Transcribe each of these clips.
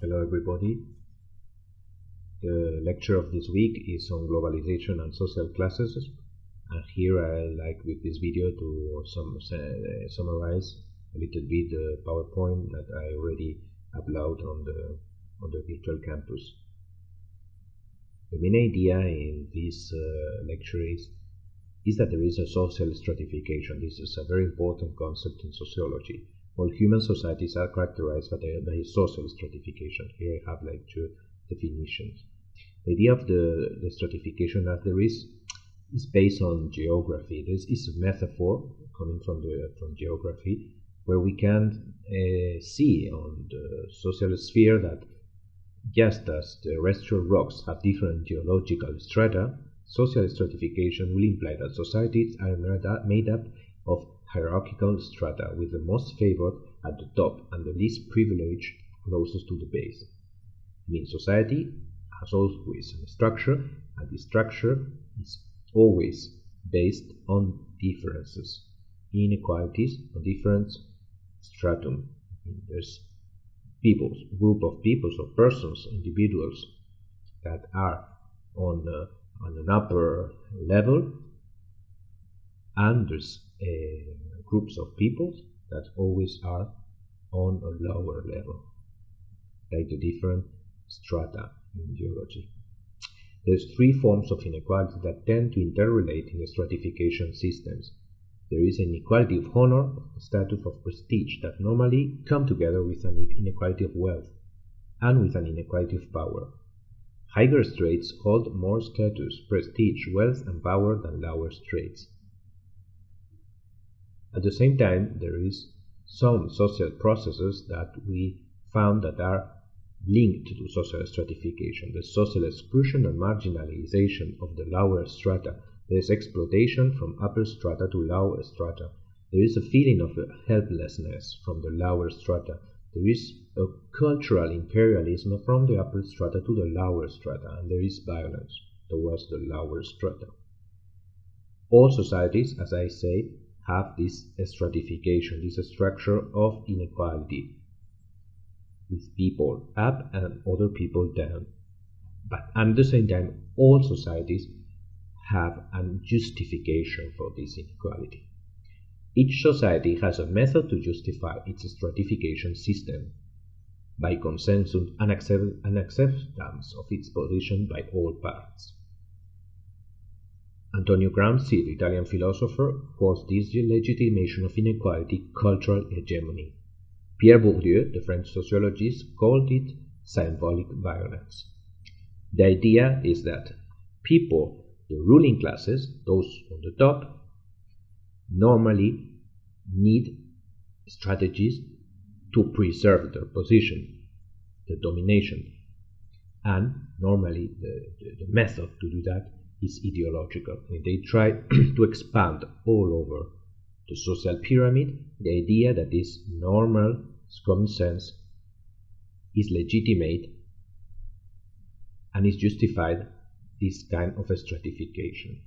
Hello everybody. The lecture of this week is on globalization and social classes, and here I like with this video to summarize a little bit the PowerPoint that I already upload on the virtual campus. The main idea in this lecture is that there is a social stratification. This is a very important concept in sociology. All human societies are characterized by social stratification. Here I have like two definitions. The idea of the stratification that there is based on geography. This is a metaphor coming from geography, where we can see on the social sphere that just as the terrestrial rocks have different geological strata, social stratification will imply that societies are made up of hierarchical strata, with the most favored at the top and the least privileged closest to the base. I mean, society has always a structure, and this structure is always based on differences, inequalities, on different stratum. There's group of peoples or persons, individuals that are on an upper level, and there's groups of people that always are on a lower level, like the different strata in geology. There's three forms of inequality that tend to interrelate in the stratification systems. There is an inequality of honor, of status, of prestige that normally come together with an inequality of wealth and with an inequality of power. Higher strates hold more status, prestige, wealth, and power than lower strates. At the same time, there is some social processes that we found that are linked to social stratification. The social exclusion and marginalization of the lower strata. There is exploitation from upper strata to lower strata. There is a feeling of helplessness from the lower strata. There is a cultural imperialism from the upper strata to the lower strata, and there is violence towards the lower strata. All societies, as I say, have this stratification, this structure of inequality, with people up and other people down. But at the same time, all societies have a justification for this inequality. Each society has a method to justify its stratification system by consensus and acceptance of its position by all parts. Antonio Gramsci, the Italian philosopher, calls this legitimation of inequality cultural hegemony. Pierre Bourdieu, the French sociologist, called it symbolic violence. The idea is that people, the ruling classes, those on the top, normally need strategies to preserve their position, their domination, and normally the method to do that is ideological. They try to expand all over the social pyramid the idea that this normal common sense is legitimate and is justified this kind of stratification.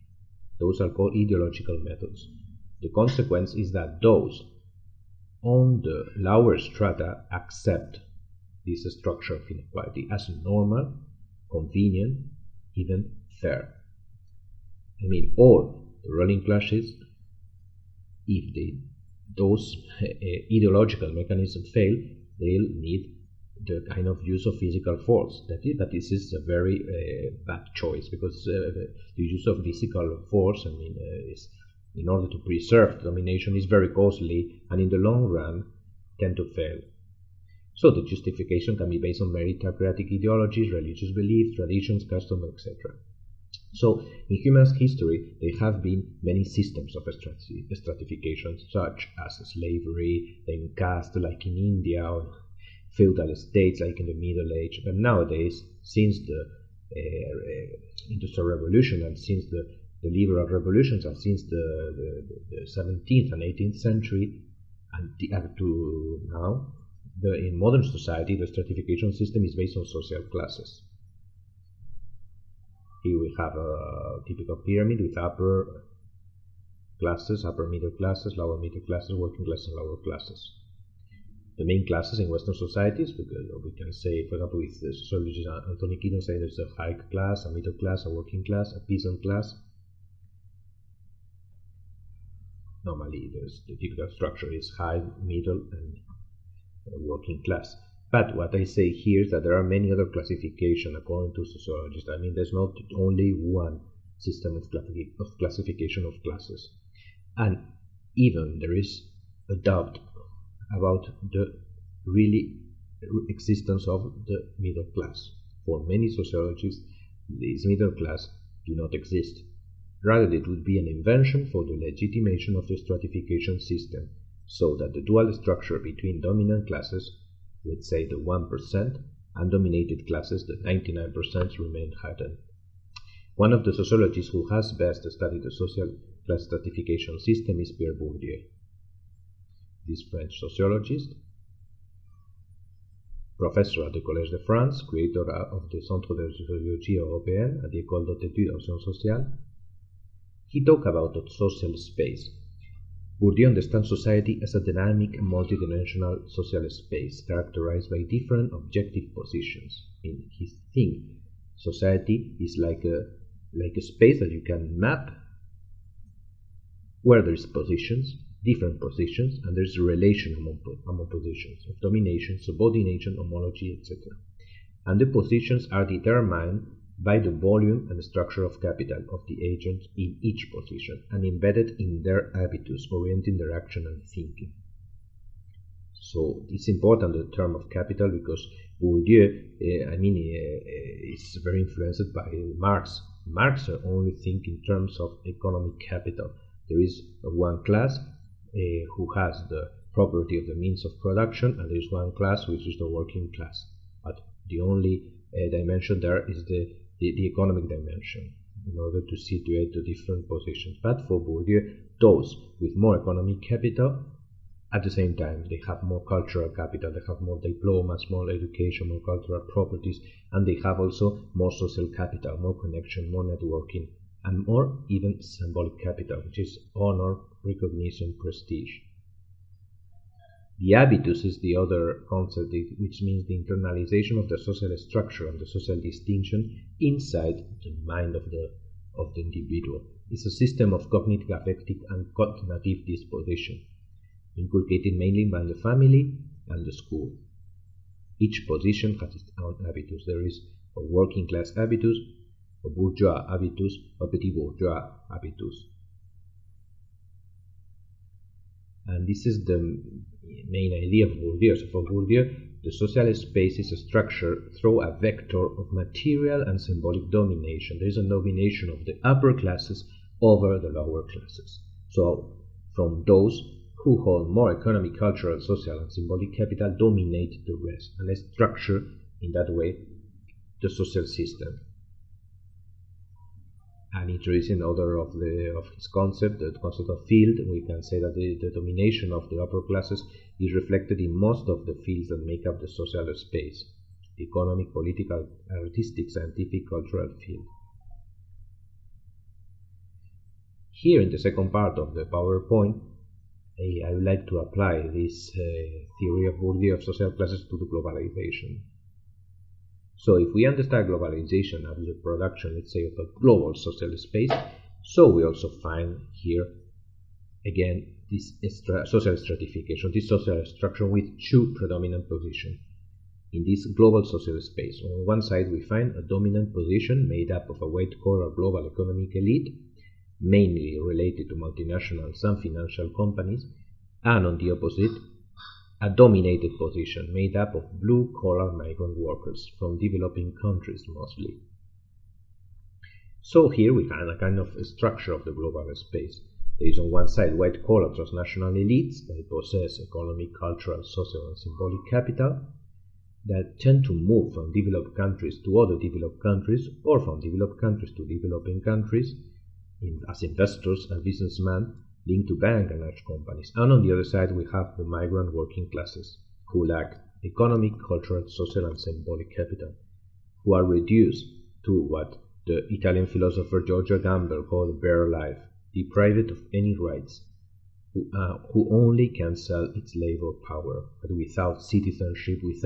Those are called ideological methods. The consequence is that those on the lower strata accept this structure of inequality as normal, convenient, even fair. I mean, all the ruling classes, if those ideological mechanisms fail, they'll need the kind of use of physical force. But this is a very bad choice, because the use of physical force, is, in order to preserve domination, is very costly, and in the long run tend to fail. So the justification can be based on meritocratic ideologies, religious beliefs, traditions, customs, etc. So in human history there have been many systems of stratification, such as slavery, then caste like in India, or feudal states like in the Middle Age. But nowadays, since the Industrial Revolution and since the liberal revolutions, and since the 17th and 18th century and up to now, in modern society the stratification system is based on social classes. Here we have a typical pyramid with upper classes, upper middle classes, lower middle classes, working classes, and lower classes. the main classes in Western societies, because we can say, for example, with the sociologist Anthony Giddens saying there's a high class, a middle class, a working class, a peasant class. Normally, the typical structure is high, middle, and working class. But what I say here is that there are many other classifications according to sociologists. I mean, there's not only one system of classification of classes. And even there is a doubt about the really existence of the middle class. For many sociologists, this middle class do not exist. Rather, it would be an invention for the legitimation of the stratification system, so that the dual structure between dominant classes, let's say the 1%, and dominated classes, the 99%, remain hidden. One of the sociologists who has best studied the social class stratification system is Pierre Bourdieu. This French sociologist, professor at the Collège de France, creator of the Centre de Sociologie Européenne at the École d'Haute Études en Sciences Sociales, he talked about the social space. Bourdieu understands society as a dynamic, multidimensional social space characterized by different objective positions. In his thing, society is like a space that you can map where there is positions, different positions, and there's a relation among positions of domination, subordination, homology, etc. And the positions are determined by the volume and structure of capital of the agents in each position and embedded in their habitus, orienting their action and thinking. So it's important, the term of capital, because Bourdieu, is very influenced by Marx. Marx only think in terms of economic capital. There is one class who has the property of the means of production, and there is one class which is the working class. But the only dimension there is the economic dimension, in order to situate the different positions. But for Bourdieu, those with more economic capital, at the same time, they have more cultural capital, they have more diplomas, more education, more cultural properties, and they have also more social capital, more connection, more networking, and more even symbolic capital, which is honor, recognition, prestige. The habitus is the other concept, which means the internalization of the social structure and the social distinction inside the mind of the individual. It's a system of cognitive, affective, and cognitive disposition, inculcated mainly by the family and the school. Each position has its own habitus. There is a working class habitus, a bourgeois habitus, a petit bourgeois habitus. And this is the main idea of Bourdieu. So for Bourdieu, the social space is structured through a vector of material and symbolic domination. There is a domination of the upper classes over the lower classes. So from those who hold more economic, cultural, social, and symbolic capital dominate the rest, and they structure in that way the social system. And introducing other of his concept, the concept of field, we can say that the domination of the upper classes is reflected in most of the fields that make up the social space: the economic, political, artistic, scientific, cultural field. Here in the second part of the PowerPoint, I would like to apply this theory of Bourdieu of social classes to the globalization. So if we understand globalization as the production, let's say, of a global social space, so we also find here, again, this social stratification, this social structure with two predominant positions. In this global social space, on one side we find a dominant position made up of a white-collar global economic elite, mainly related to multinationals and financial companies, and on the opposite, a dominated position made up of blue-collar migrant workers from developing countries mostly. So here we find a kind of a structure of the global space. There is on one side white-collar transnational elites that possess economic, cultural, social, and symbolic capital that tend to move from developed countries to other developed countries, or from developed countries to developing countries, as investors and businessmen linked to bank and large companies. And on the other side, we have the migrant working classes, who lack economic, cultural, social, and symbolic capital, who are reduced to what the Italian philosopher Giorgio Agamben called bare life, deprived of any rights, who only can sell its labor power, but without citizenship, without